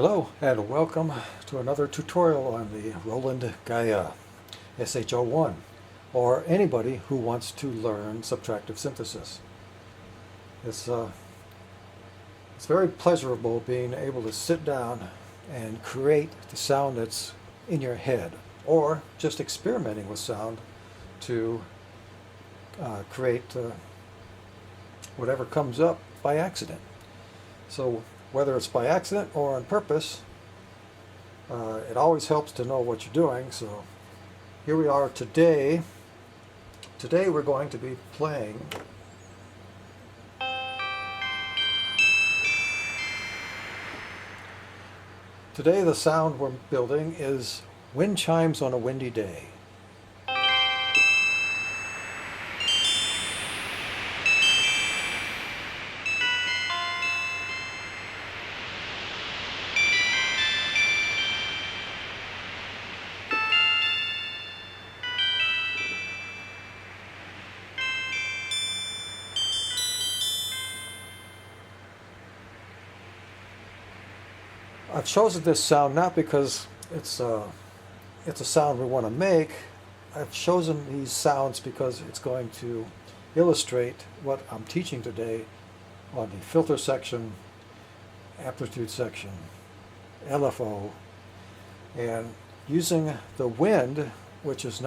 Hello and welcome to another tutorial on the Roland Gaia SH01, or anybody who wants to learn subtractive synthesis. It's very pleasurable being able to sit down and create the sound that's in your head, or just experimenting with sound to create whatever comes up by accident. So whether it's by accident or on purpose, it always helps to know what you're doing. So here we are today. Today we're going to be playing Today the sound we're building is wind chimes on a windy day. I've chosen this sound not because it's a sound we want to make. I've chosen these sounds because it's going to illustrate what I'm teaching today on the filter section, amplitude section, LFO, and using the wind, which is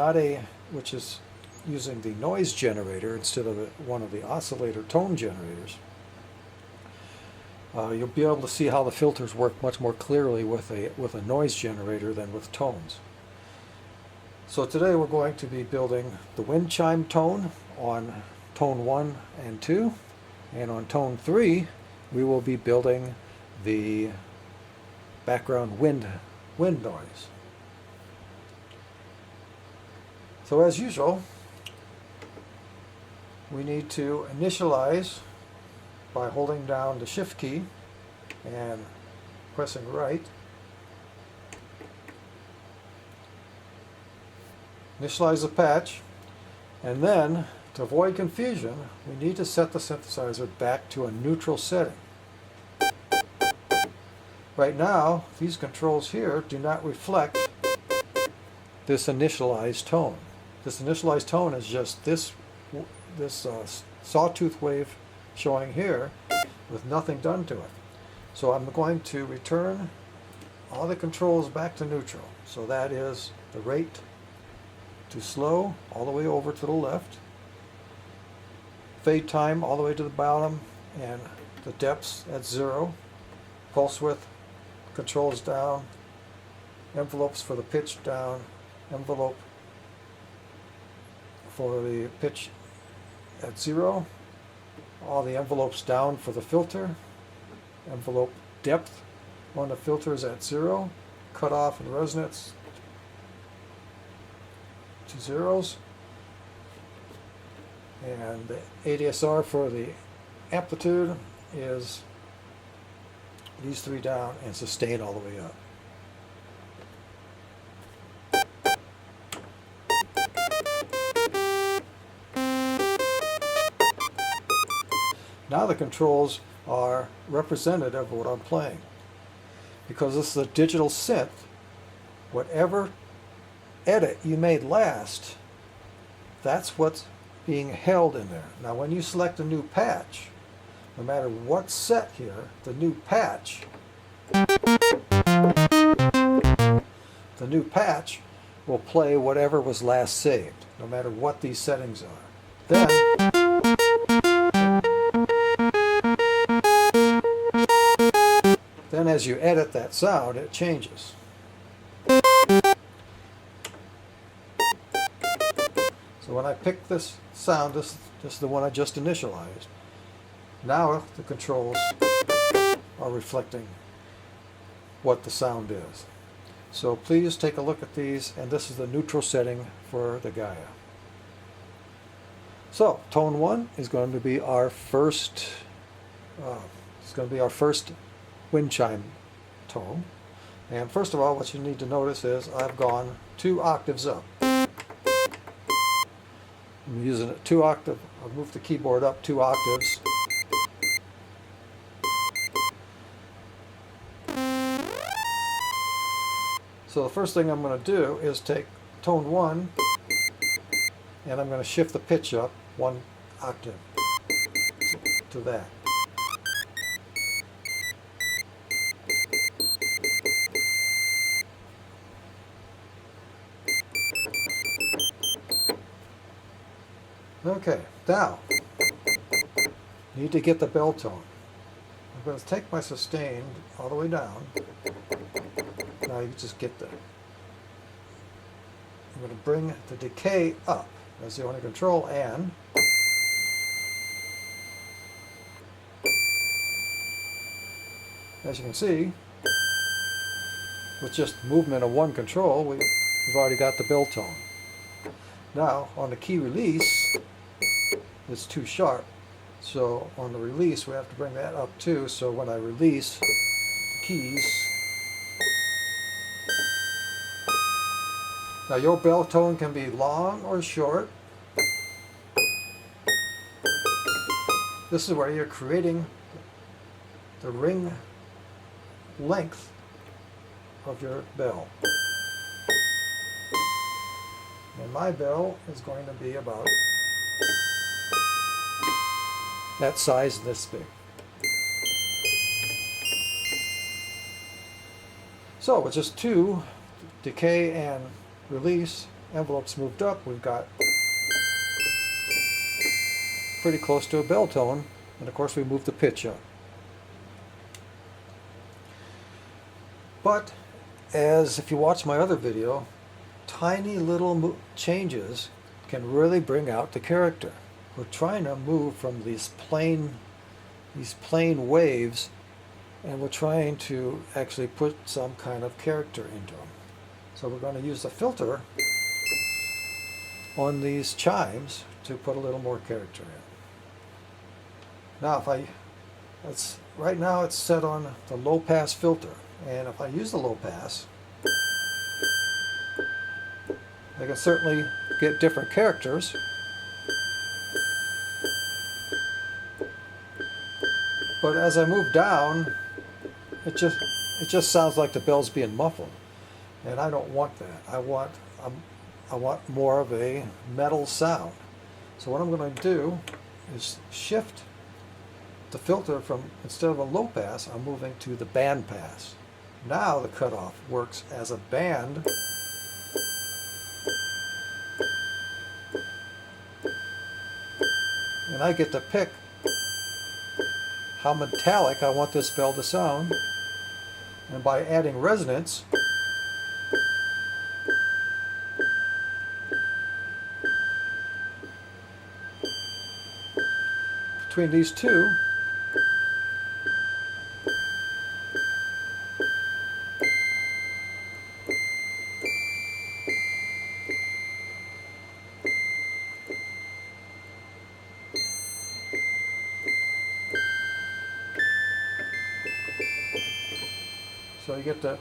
using the noise generator instead of one of the oscillator tone generators. You'll be able to see how the filters work much more clearly with a noise generator than with tones. So today we're going to be building the wind chime tone on tone 1 and 2, and on tone 3 we will be building the background wind noise. So as usual, we need to initialize by holding down the shift key and pressing right. Initialize the patch, and then to avoid confusion we need to set the synthesizer back to a neutral setting. Right now these controls here do not reflect this initialized tone. This initialized tone is just this sawtooth wave showing here with nothing done to it. So I'm going to return all the controls back to neutral. So that is the rate to slow all the way over to the left, fade time all the way to the bottom, and the depths at 0, pulse width controls down, envelopes for the pitch down, envelope for the pitch at 0, all the envelopes down for the filter, envelope depth on the filter is at 0, cutoff and resonance to zeros, and the ADSR for the amplitude is these three down, and sustain all the way up. Now the controls are representative of what I'm playing. Because this is a digital synth, whatever edit you made last, that's what's being held in there. Now when you select a new patch, no matter what's set here, the new patch will play whatever was last saved, no matter what these settings are. Then as you edit that sound, it changes. So when I pick this sound, this is the one I just initialized. Now the controls are reflecting what the sound is. So please take a look at these, and this is the neutral setting for the Gaia. So tone 1 is going to be our first wind chime tone. And first of all, what you need to notice is I've gone 2 octaves up. I'm using it 2 octave. I've moved the keyboard up 2 octaves. So the first thing I'm going to do is take tone 1 and I'm going to shift the pitch up 1 octave to that. Okay, now need to get the bell tone. I'm going to take my sustained all the way down. Now you just get the, I'm going to bring the decay up. That's the only control, and as you can see, with just movement of 1 control, we've already got the bell tone. Now on the key release, it's too sharp. So on the release, we have to bring that up too. So when I release the keys, now your bell tone can be long or short. This is where you're creating the ring length of your bell. And my bell is going to be about that size, this big. So with just 2 decay and release envelopes moved up, we've got pretty close to a bell tone, and of course we moved the pitch up. But as if you watch my other video, tiny little changes can really bring out the character. We're trying to move from these plain waves, and we're trying to actually put some kind of character into them. So we're going to use the filter on these chimes to put a little more character in. Now right now it's set on the low pass filter, and if I use the low pass, I can certainly get different characters. But as I move down, it just sounds like the bell's being muffled, and I don't want that. I want more of a metal sound. So what I'm going to do is shift the filter from, instead of a low pass, I'm moving to the band pass. Now the cutoff works as a band. And I get to pick how metallic I want this bell to sound, and by adding resonance, between these two, so you get to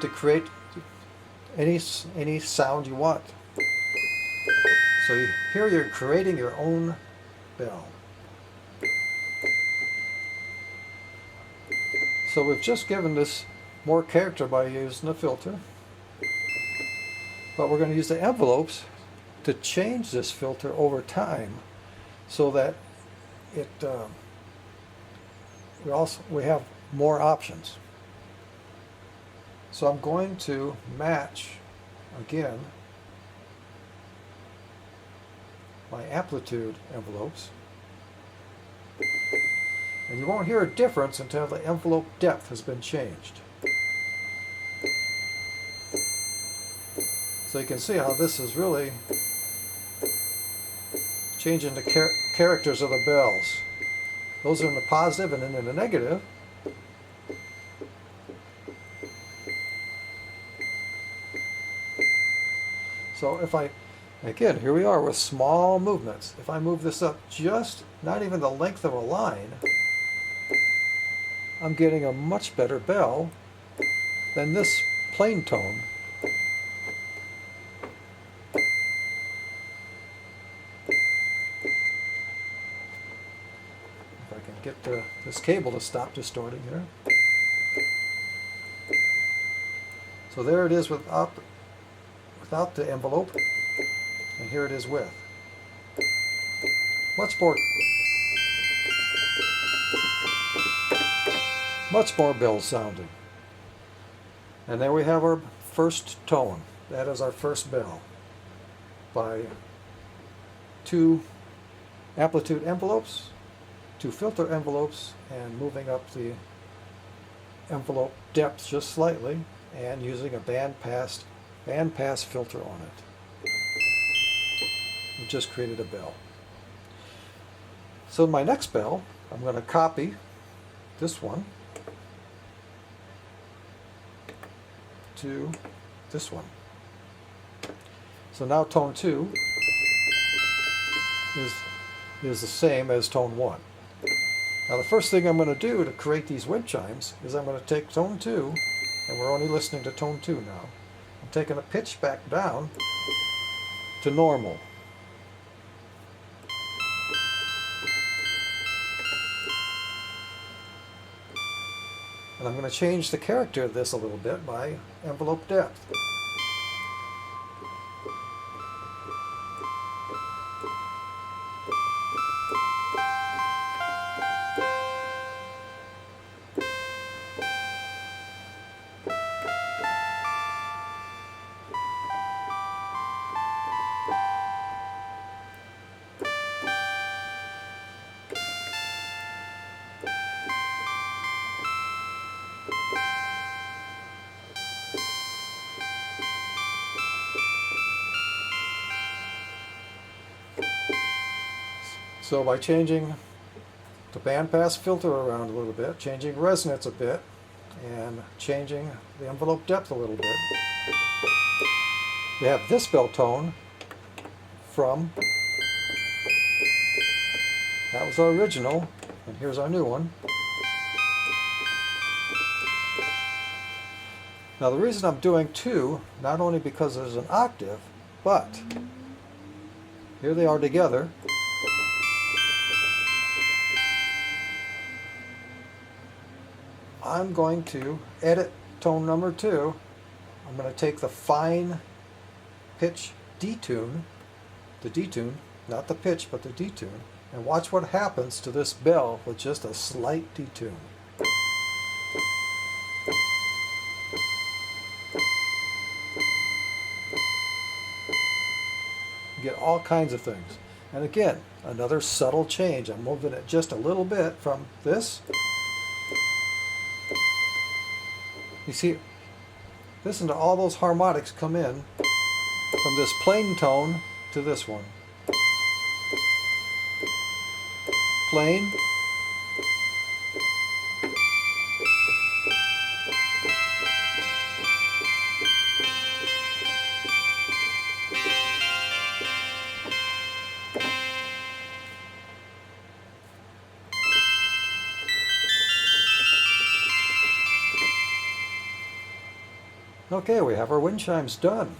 create any sound you want. So here you're creating your own bell. So we've just given this more character by using the filter, but we're going to use the envelopes to change this filter over time, so that we have more options. So I'm going to match again my amplitude envelopes, and you won't hear a difference until the envelope depth has been changed. So you can see how this is really changing the characters of the bells. Those are in the positive, and then in the negative, so if I, again, here we are with small movements. If I move this up just not even the length of a line, I'm getting a much better bell than this plain tone. If I can get this cable to stop distorting here. So there it is without the envelope, and here it is with. Much more bell sounding. And there we have our first tone. That is our first bell by 2 amplitude envelopes, 2 filter envelopes, and moving up the envelope depth just slightly and using a band pass filter on it. We've just created a bell. So my next bell, I'm going to copy this one to this one. So now tone 2 is the same as tone 1. Now the first thing I'm going to do to create these wind chimes is I'm going to take tone 2, and we're only listening to tone 2 now. I'm taking a pitch back down to normal. And I'm going to change the character of this a little bit by envelope depth. So by changing the bandpass filter around a little bit, changing resonance a bit, and changing the envelope depth a little bit, we have this bell tone from, that was our original, and here's our new one. Now the reason I'm doing 2, not only because there's an octave, but here they are together. I'm going to edit tone number 2. I'm going to take the fine pitch detune, the detune, not the pitch, but the detune, and watch what happens to this bell with just a slight detune. You get all kinds of things. And again, another subtle change. I'm moving it just a little bit from this. You see, listen to all those harmonics come in from this plain tone to this one. Plain. Okay, we have our wind chimes done.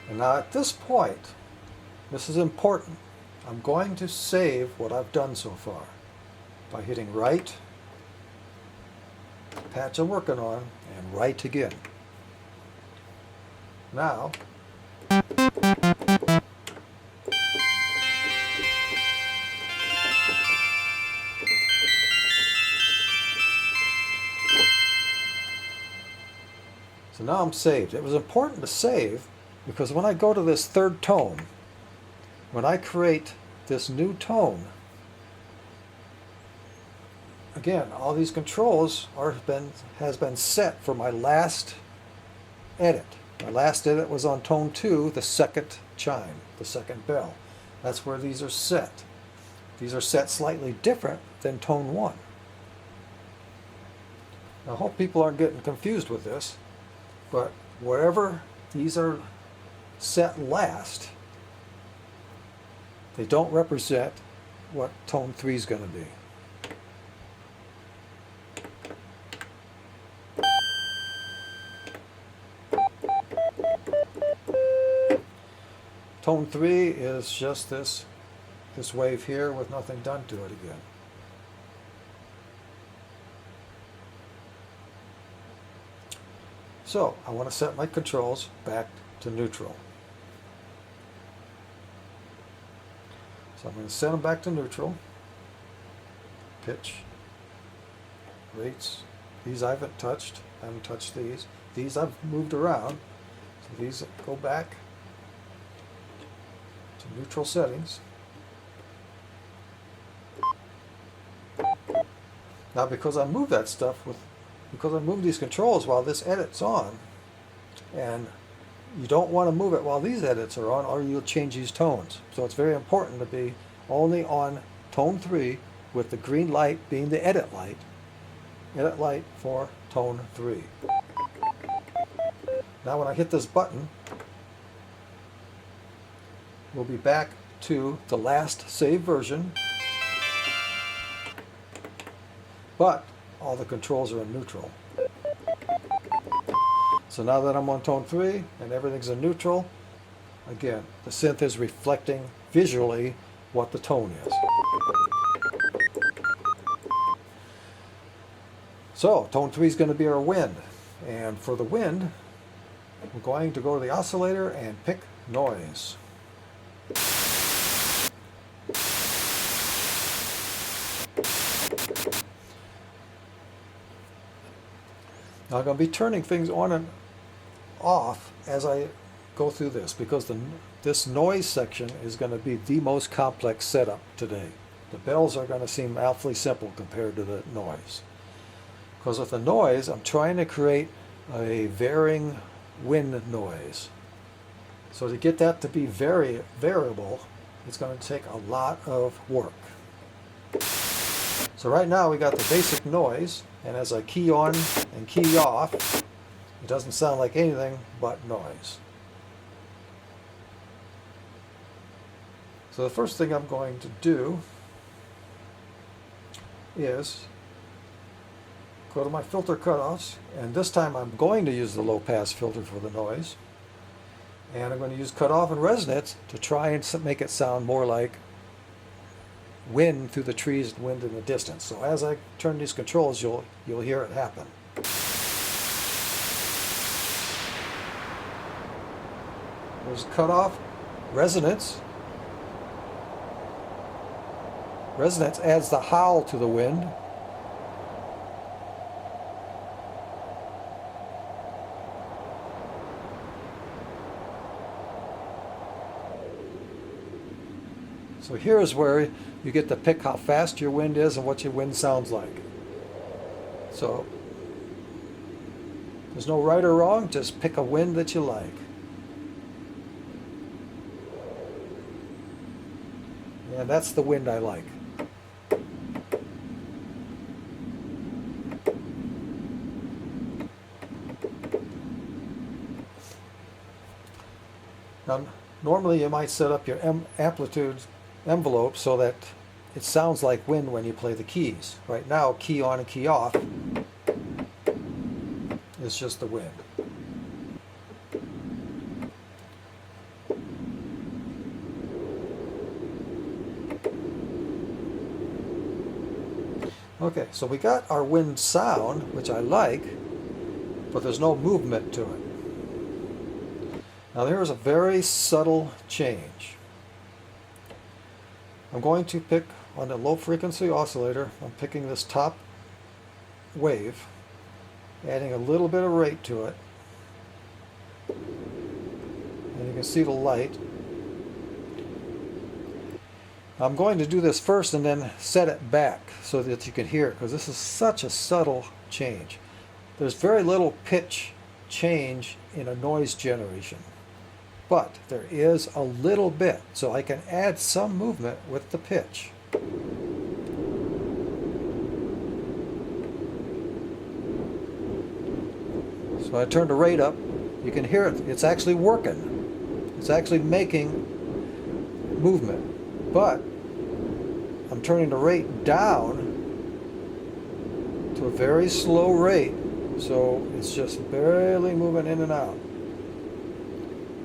And now at this point, this is important, I'm going to save what I've done so far by hitting right, the patch I'm working on, and right again. Now, so now I'm saved. It was important to save because when I go to this third tone, when I create this new tone, again, all these controls has been set for my last edit. My last edit was on tone 2, the second chime, the second bell. That's where these are set. These are set slightly different than tone 1. I hope people aren't getting confused with this, but wherever these are set last, they don't represent what tone 3 is going to be. tone 3 is just this wave here with nothing done to it again. So I want to set my controls back to neutral. So I'm going to set them back to neutral. Pitch, rates, these I haven't touched. I haven't touched these. These I've moved around. So these go back to neutral settings. Now because I moved that stuff because I moved these controls while this edit's on, and you don't want to move it while these edits are on or you'll change these tones. So it's very important to be only on tone 3 with the green light being the edit light for tone 3. Now when I hit this button, we'll be back to the last saved version, but all the controls are in neutral. So now that I'm on tone 3 and everything's in neutral, again, the synth is reflecting visually what the tone is. So tone 3 is going to be our wind. And for the wind, we're going to go to the oscillator and pick noise. Now I'm going to be turning things on and off as I go through this, because this noise section is going to be the most complex setup today. The bells are going to seem awfully simple compared to the noise. Because with the noise, I'm trying to create a varying wind noise. So to get that to be variable, it's going to take a lot of work. So right now we got the basic noise, and as I key on and key off, it doesn't sound like anything but noise. So the first thing I'm going to do is go to my filter cutoffs, and this time I'm going to use the low pass filter for the noise, and I'm going to use cutoff and resonance to try and make it sound more like wind through the trees and wind in the distance. So as I turn these controls, you'll hear it happen. There's cutoff, resonance. Resonance adds the howl to the wind. So here's where you get to pick how fast your wind is and what your wind sounds like. So there's no right or wrong, just pick a wind that you like. And that's the wind I like. Now, normally you might set up your amplitude envelope so that it sounds like wind when you play the keys. Right now, key on and key off is just the wind. Okay, so we got our wind sound, which I like, but there's no movement to it. Now there's a very subtle change. I'm going to pick on the low frequency oscillator, I'm picking this top wave, adding a little bit of rate to it, and you can see the light. I'm going to do this first and then set it back so that you can hear it, because this is such a subtle change. There's very little pitch change in a noise generation, but there is a little bit, so I can add some movement with the pitch. So I turn the rate up, you can hear it, it's actually working. It's actually making movement, but I'm turning the rate down to a very slow rate, so it's just barely moving in and out.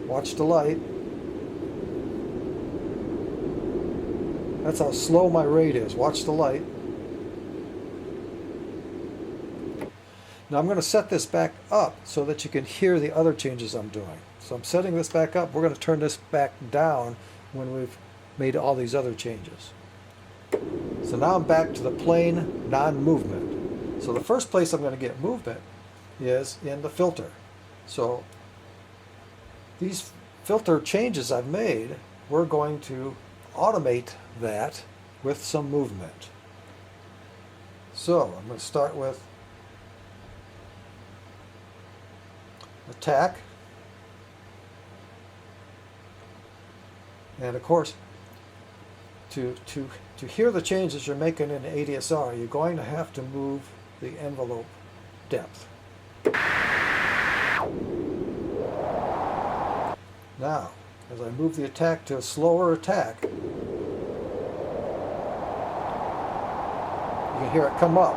Watch the light. That's how slow my rate is. Watch the light. Now I'm going to set this back up so that you can hear the other changes I'm doing. So I'm setting this back up. We're going to turn this back down when we've made all these other changes. So now I'm back to the plain non-movement. So the first place I'm going to get movement is in the filter. So these filter changes I've made, we're going to automate that with some movement. So I'm going to start with attack. And of course, to hear the changes you're making in ADSR, you're going to have to move the envelope depth. Now, as I move the attack to a slower attack, you can hear it come up.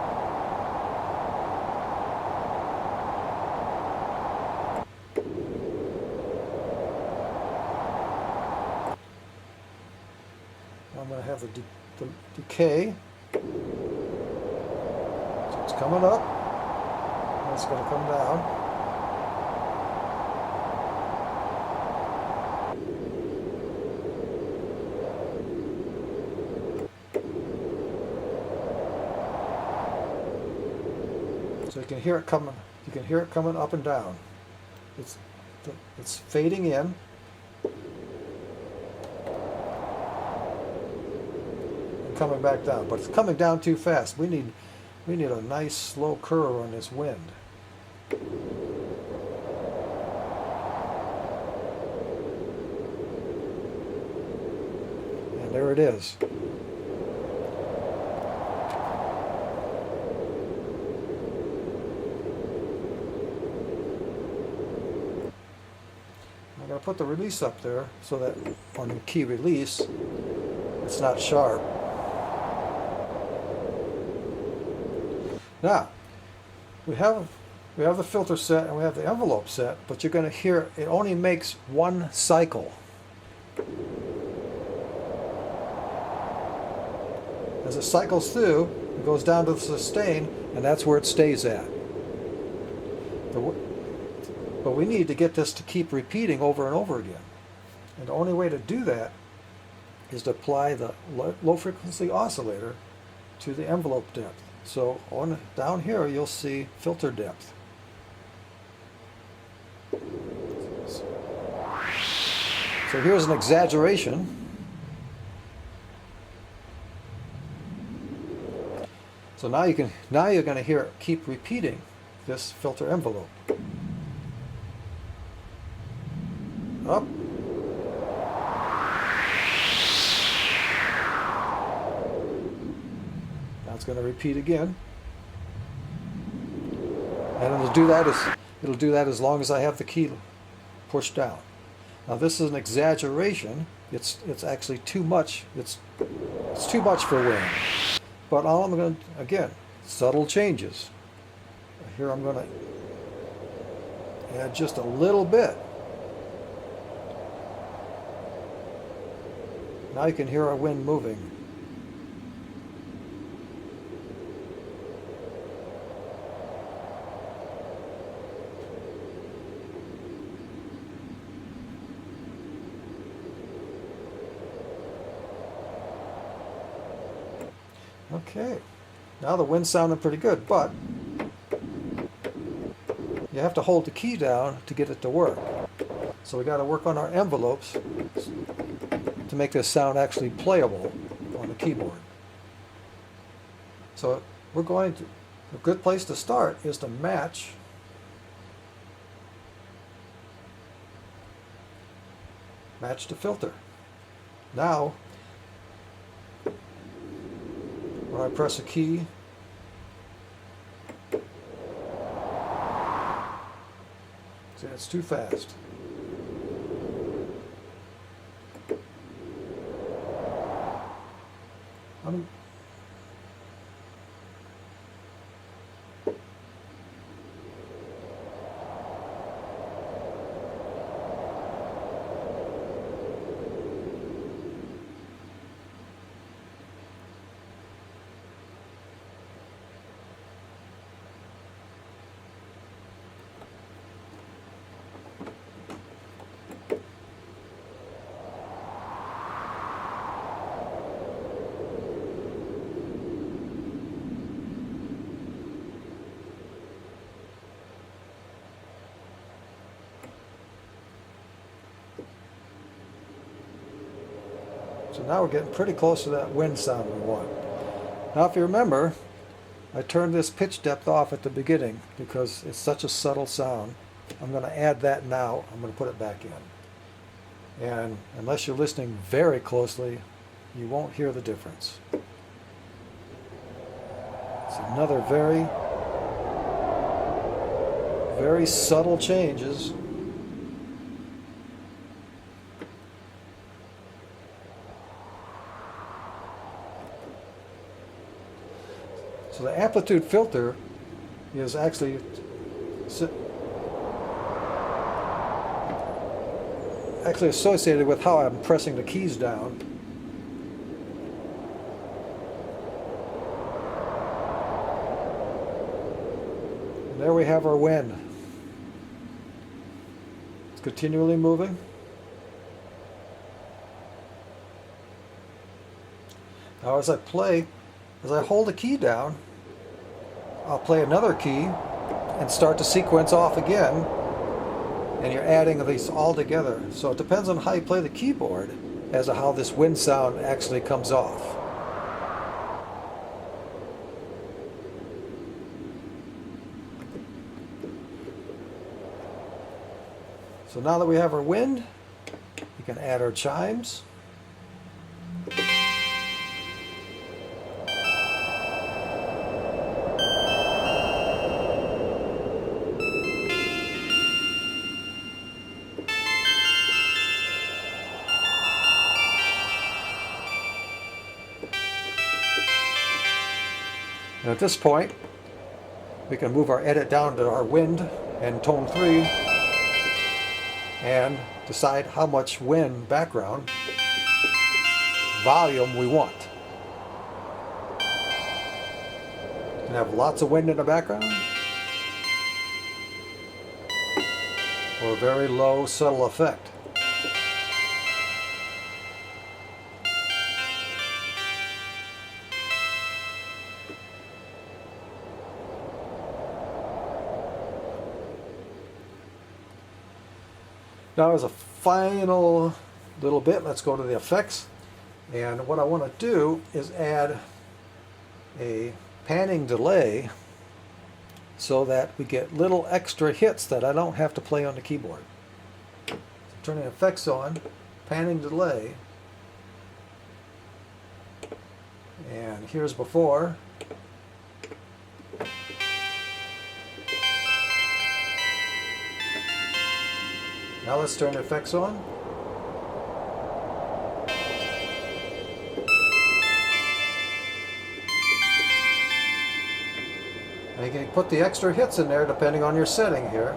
I'm going to have the decay. So it's coming up, and it's going to come down. So you can hear it coming. You can hear it coming up and down. It's fading in. Coming back down, but it's coming down too fast. We need a nice slow curve on this wind. And there it is. I'm going to put the release up there so that on the key release, it's not sharp. Now, we have the filter set and we have the envelope set, but you're going to hear it only makes one cycle. As it cycles through, it goes down to the sustain, and that's where it stays at. But we need to get this to keep repeating over and over again. And the only way to do that is to apply the low frequency oscillator to the envelope depth. So down here you'll see filter depth. So here's an exaggeration. So now you're going to hear it keep repeating this filter envelope. Up. Now it's going to repeat again. And it'll do that as long as I have the key pushed down. Now this is an exaggeration. It's actually too much. It's too much for wind. But all I'm going to, again, subtle changes. Here I'm going to add just a little bit. Now you can hear our wind moving. Okay, now the wind's sounding pretty good, but you have to hold the key down to get it to work. So we got to work on our envelopes to make this sound actually playable on the keyboard. So a good place to start is to match the filter. Now, when I press a key, see, it's too fast. So now we're getting pretty close to that wind sound we want. Now if you remember, I turned this pitch depth off at the beginning because it's such a subtle sound. I'm going to add that now. I'm going to put it back in. And unless you're listening very closely, you won't hear the difference. It's another very, very subtle changes. So the amplitude filter is actually associated with how I'm pressing the keys down. And there we have our wind. It's continually moving. Now as I hold the key down, I'll play another key and start the sequence off again, and you're adding these all together. So it depends on how you play the keyboard as to how this wind sound actually comes off. So now that we have our wind, we can add our chimes. And at this point, we can move our edit down to our wind and tone 3 and decide how much wind background volume we want. You can have lots of wind in the background, or a very low subtle effect. Now as a final little bit, let's go to the effects. And what I want to do is add a panning delay so that we get little extra hits that I don't have to play on the keyboard. So turning effects on, panning delay, and here's before. Now let's turn the effects on. And you can put the extra hits in there depending on your setting here.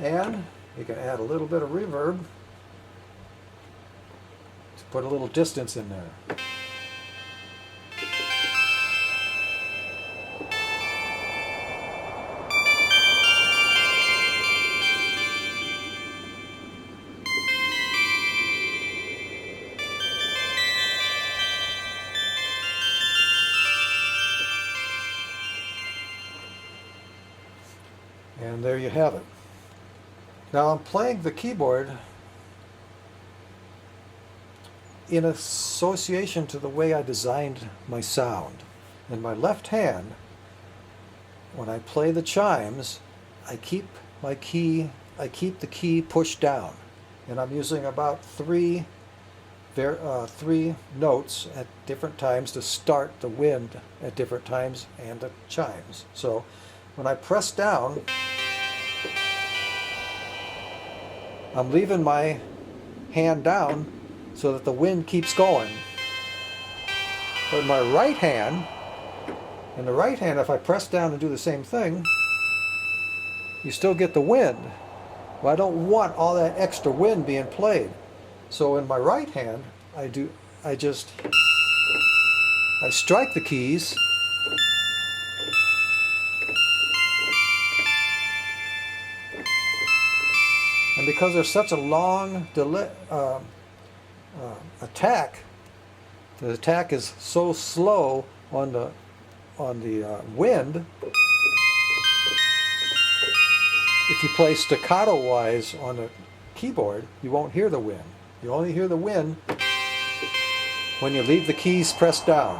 And you can add a little bit of reverb to put a little distance in there. And there you have it. Now I'm playing the keyboard in association to the way I designed my sound. In my left hand, when I play the chimes, I keep the key pushed down, and I'm using about three notes at different times to start the wind at different times and the chimes. So when I press down, I'm leaving my hand down so that the wind keeps going. But in my right hand, if I press down and do the same thing, you still get the wind. Well, I don't want all that extra wind being played. So in my right hand, I strike the keys, and because there's such a long delay, attack, the attack is so slow on the wind. If you play staccato wise on the keyboard, you won't hear the wind. You only hear the wind when you leave the keys pressed down.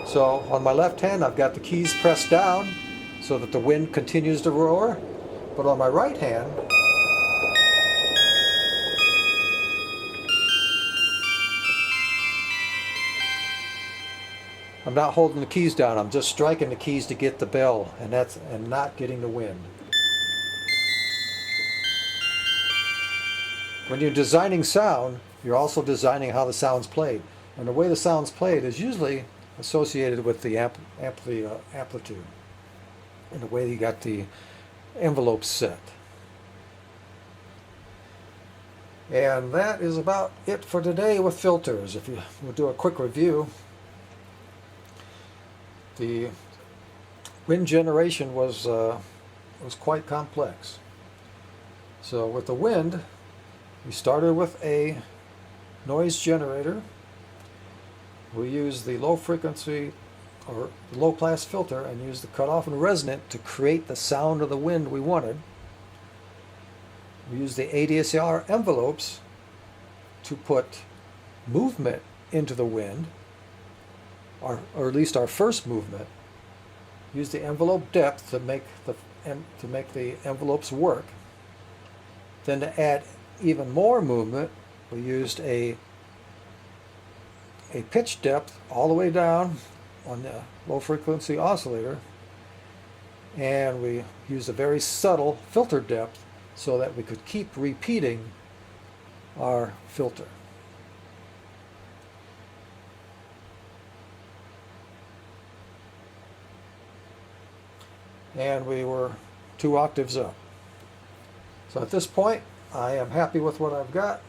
So on my left hand, I've got the keys pressed down so that the wind continues to roar. But on my right hand, I'm not holding the keys down. I'm just striking the keys to get the bell, and not getting the wind. When you're designing sound, you're also designing how the sound's played. And the way the sound's played is usually associated with the amplitude and the way you got the envelopes set. And that is about it for today with filters. If you will do a quick review, the wind generation was quite complex. So with the wind, we started with a noise generator. We used the low frequency or low pass filter and used the cutoff and resonant to create the sound of the wind we wanted. We used the ADSR envelopes to put movement into the wind, or at least our first movement. Used the envelope depth to make the envelopes work. Then to add even more movement, we used a pitch depth all the way down on the low frequency oscillator, and we used a very subtle filter depth so that we could keep repeating our filter. And we were 2 octaves up. So at this point, I am happy with what I've got.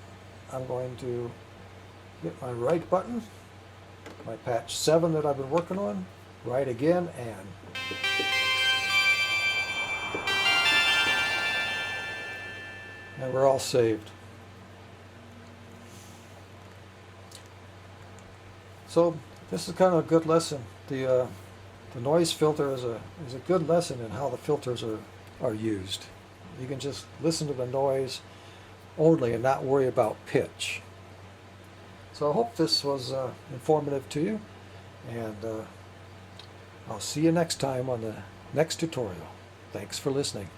I'm going to hit my right button, my patch 7 that I've been working on, right again, and we're all saved. So this is kind of a good lesson. The noise filter is a good lesson in how the filters are used. You can just listen to the noise only and not worry about pitch. So I hope this was informative to you, and I'll see you next time on the next tutorial. Thanks for listening.